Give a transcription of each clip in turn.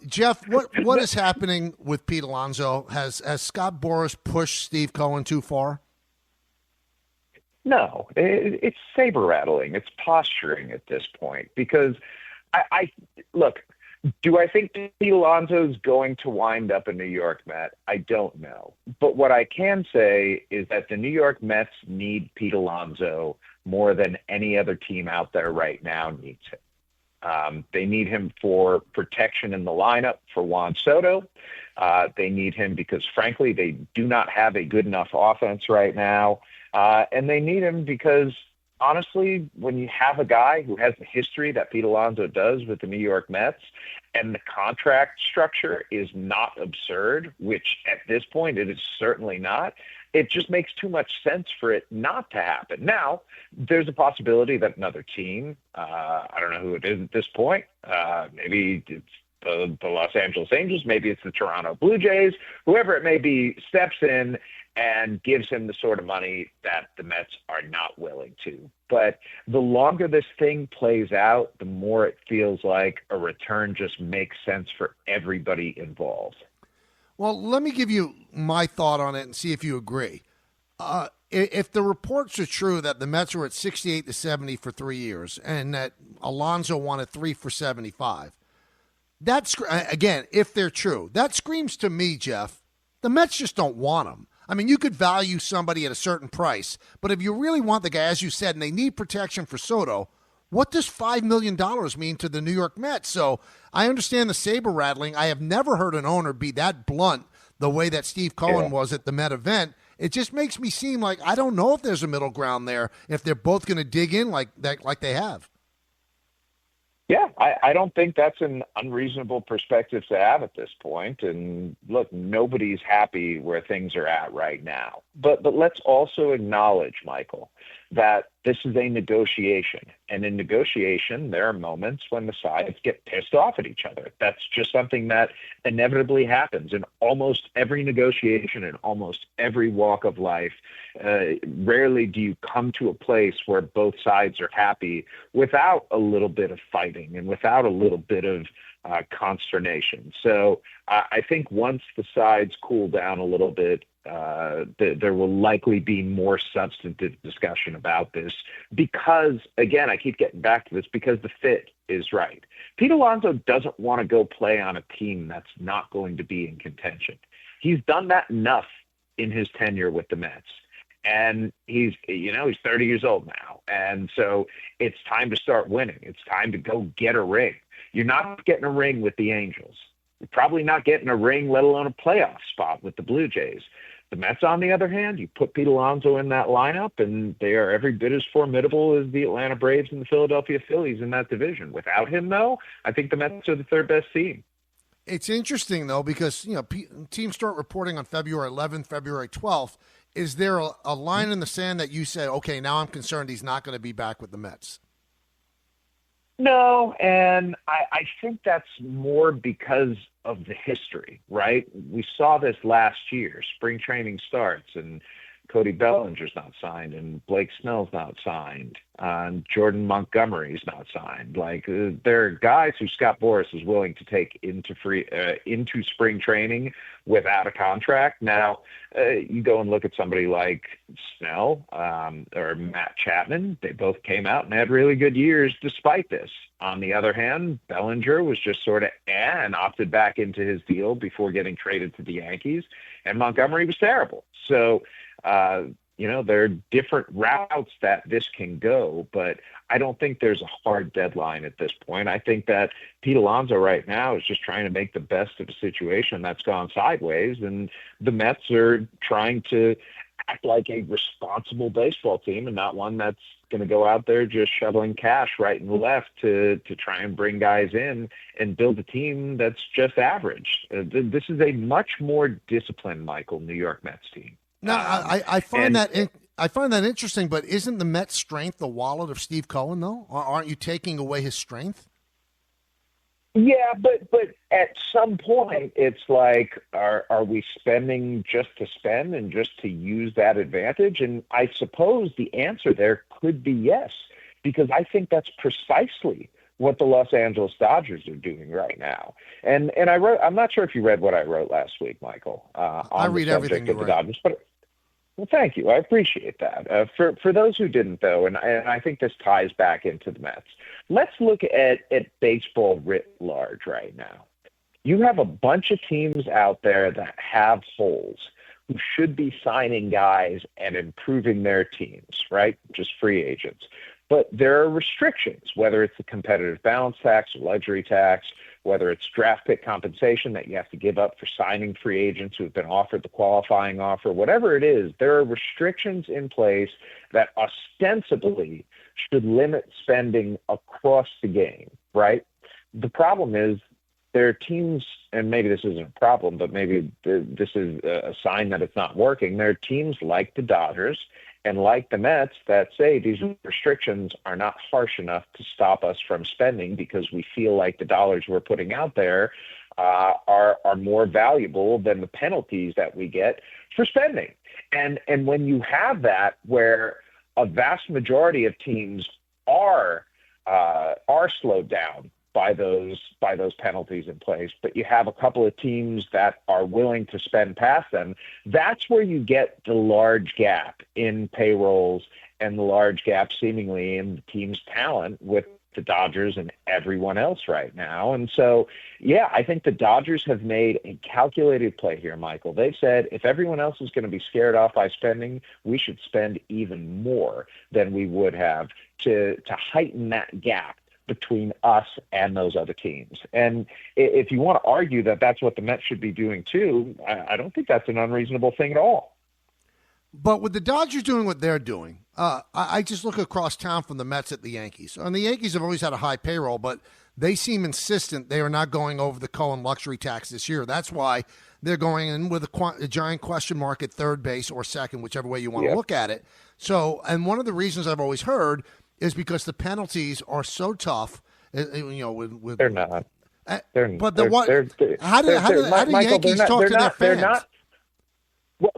Jeff, what is happening with Pete Alonso? Has Scott Boras pushed Steve Cohen too far? No, it's saber rattling. It's posturing at this point because I look. Do I think Pete Alonso is going to wind up a New York Met? I don't know. But what I can say is that the New York Mets need Pete Alonso more than any other team out there right now needs him. They need him for protection in the lineup for Juan Soto. They need him because, frankly, they do not have a good enough offense right now. And they need him because, honestly, when you have a guy who has the history that Pete Alonso does with the New York Mets and the contract structure is not absurd, which at this point it is certainly not, it just makes too much sense for it not to happen. Now, there's a possibility that another team, I don't know who it is at this point, maybe it's the Los Angeles Angels, maybe it's the Toronto Blue Jays, whoever it may be, steps in and gives him the sort of money that the Mets are not willing to. But the longer this thing plays out, the more it feels like a return just makes sense for everybody involved. Well, let me give you my thought on it and see if you agree. If the reports are true that the Mets were at 68 to 70 for 3 years and that Alonso wanted 3 for 75, that's, again, if they're true, that screams to me, Jeff, the Mets just don't want him. I mean, you could value somebody at a certain price, but if you really want the guy, as you said, and they need protection for Soto, what does $5 million mean to the New York Mets? So I understand the saber rattling. I have never heard an owner be that blunt the way that Steve Cohen was at the Met event. It just makes me seem like I don't know if there's a middle ground there, if they're both going to dig in like they have. Yeah, I don't think that's an unreasonable perspective to have at this point. And look, nobody's happy where things are at right now. But let's also acknowledge, Michael, that this is a negotiation. And in negotiation, there are moments when the sides get pissed off at each other. That's just something that inevitably happens in almost every negotiation, in almost every walk of life. Rarely do you come to a place where both sides are happy without a little bit of fighting and without a little bit of consternation. So I think once the sides cool down a little bit, there will likely be more substantive discussion about this because, again, I keep getting back to this, because the fit is right. Pete Alonso doesn't want to go play on a team that's not going to be in contention. He's done that enough in his tenure with the Mets. And he's 30 years old now. And so it's time to start winning. It's time to go get a ring. You're not getting a ring with the Angels. You're probably not getting a ring, let alone a playoff spot with the Blue Jays. The Mets, on the other hand, you put Pete Alonso in that lineup, and they are every bit as formidable as the Atlanta Braves and the Philadelphia Phillies in that division. Without him, though, I think the Mets are the third best team. It's interesting, though, because teams start reporting on February 11th, February 12th. Is there a line in the sand that you say, okay, now I'm concerned he's not going to be back with the Mets? No, and I think that's more because of the history, right? We saw this last year. Spring training starts, and Cody Bellinger's not signed, and Blake Snell's not signed, and Jordan Montgomery's not signed. Like, there are guys who Scott Boras is willing to take into spring training without a contract. Now, you go and look at somebody like Snell or Matt Chapman. They both came out and had really good years despite this. On the other hand, Bellinger was just sort of and opted back into his deal before getting traded to the Yankees, and Montgomery was terrible. So, there are different routes that this can go, but I don't think there's a hard deadline at this point. I think that Pete Alonso right now is just trying to make the best of a situation that's gone sideways, and the Mets are trying to act like a responsible baseball team and not one that's going to go out there just shoveling cash right and left to try and bring guys in and build a team that's just average. This is a much more disciplined, Michael, New York Mets team. No, I find that interesting, but isn't the Mets' strength the wallet of Steve Cohen, though? Aren't you taking away his strength? Yeah, but at some point, it's like, are we spending just to spend and just to use that advantage? And I suppose the answer there could be yes, because I think that's precisely what the Los Angeles Dodgers are doing right now. And I'm not sure if you read what I wrote last week, Michael, I on the read everything subject you of the write. Dodgers. But well, thank you. I appreciate that. For those who didn't, though, and I think this ties back into the Mets, let's look at baseball writ large right now. You have a bunch of teams out there that have holes who should be signing guys and improving their teams, right? Just free agents. But there are restrictions, whether it's the competitive balance tax or luxury tax, whether it's draft pick compensation that you have to give up for signing free agents who have been offered the qualifying offer, whatever it is, there are restrictions in place that ostensibly should limit spending across the game, right? The problem is there are teams, and maybe this isn't a problem, but maybe this is a sign that it's not working. There are teams like the Dodgers and like the Mets that say these restrictions are not harsh enough to stop us from spending because we feel like the dollars we're putting out there are more valuable than the penalties that we get for spending. And when you have that, where a vast majority of teams are slowed down by those penalties in place, but you have a couple of teams that are willing to spend past them, that's where you get the large gap in payrolls and the large gap seemingly in the team's talent with the Dodgers and everyone else right now. And so, yeah, I think the Dodgers have made a calculated play here, Michael. They've said if everyone else is going to be scared off by spending, we should spend even more than we would have to heighten that gap between us and those other teams. And if you want to argue that that's what the Mets should be doing too, I don't think that's an unreasonable thing at all. But with the Dodgers doing what they're doing, I just look across town from the Mets at the Yankees. And the Yankees have always had a high payroll, but they seem insistent they are not going over the Cohen luxury tax this year. That's why they're going in with a giant question mark at third base or second, whichever way you want to look at it. So, and one of the reasons I've always heard is because the penalties are so tough. With they're not. How do Yankees talk to their fans? Well,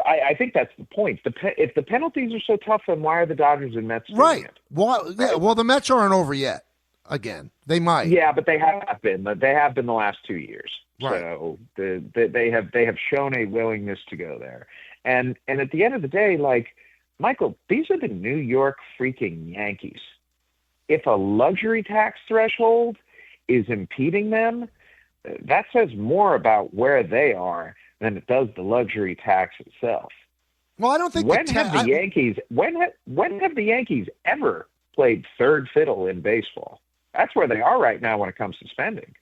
I think that's the point. If the penalties are so tough, then why are the Dodgers and Mets doing it? Well, the Mets aren't over yet. Again, they might. Yeah, but they have been. They have been the last 2 years. Right. So they have shown a willingness to go there. And at the end of the day, like, Michael, these are the New York freaking Yankees. If a luxury tax threshold is impeding them, that says more about where they are than it does the luxury tax itself. Well, I don't think when have the Yankees ever played third fiddle in baseball? That's where they are right now when it comes to spending.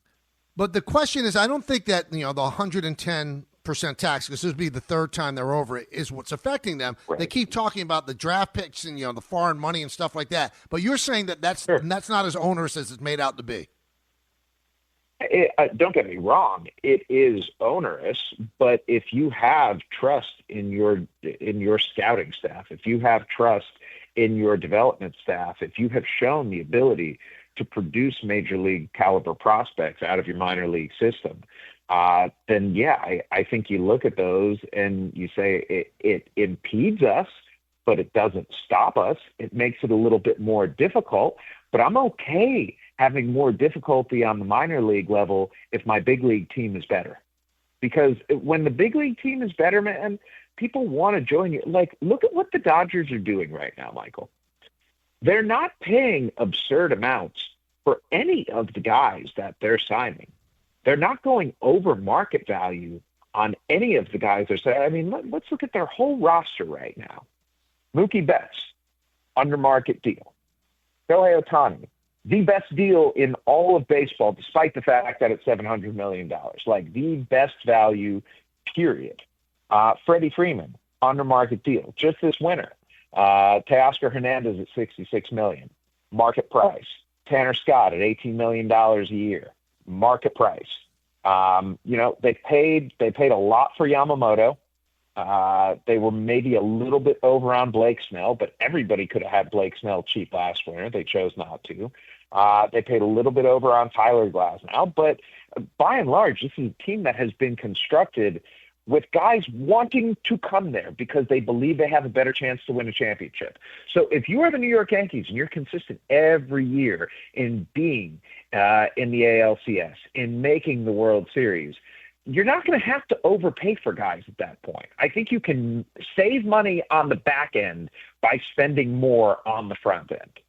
But the question is, I don't think that the 110% tax, because this would be the third time they're over it, is what's affecting them. Right. They keep talking about the draft picks and the foreign money and stuff like that. But you're saying that that's not as onerous as it's made out to be. Don't get me wrong; it is onerous. But if you have trust in your scouting staff, if you have trust in your development staff, if you have shown the ability to produce major league caliber prospects out of your minor league system, then yeah, I think you look at those and you say it impedes us, but it doesn't stop us. It makes it a little bit more difficult, but I'm okay having more difficulty on the minor league level if my big league team is better. Because when the big league team is better, man, people want to join you. Like, look at what the Dodgers are doing right now, Michael. They're not paying absurd amounts for any of the guys that they're signing. They're not going over market value on any of the guys they're signing. I mean, let's look at their whole roster right now. Mookie Betts, under market deal. Shohei Ohtani, the best deal in all of baseball, despite the fact that it's $700 million. Like, the best value, period. Freddie Freeman, under market deal, just this winter. Teoscar Hernandez at $66 million, market price. Tanner Scott at $18 million a year, market price. They paid a lot for Yamamoto. They were maybe a little bit over on Blake Snell, but everybody could have had Blake Snell cheap last winter. They chose not to. They paid a little bit over on Tyler Glasnow, but by and large, this is a team that has been constructed with guys wanting to come there because they believe they have a better chance to win a championship. So if you are the New York Yankees and you're consistent every year in being in the ALCS, in making the World Series, you're not going to have to overpay for guys at that point. I think you can save money on the back end by spending more on the front end.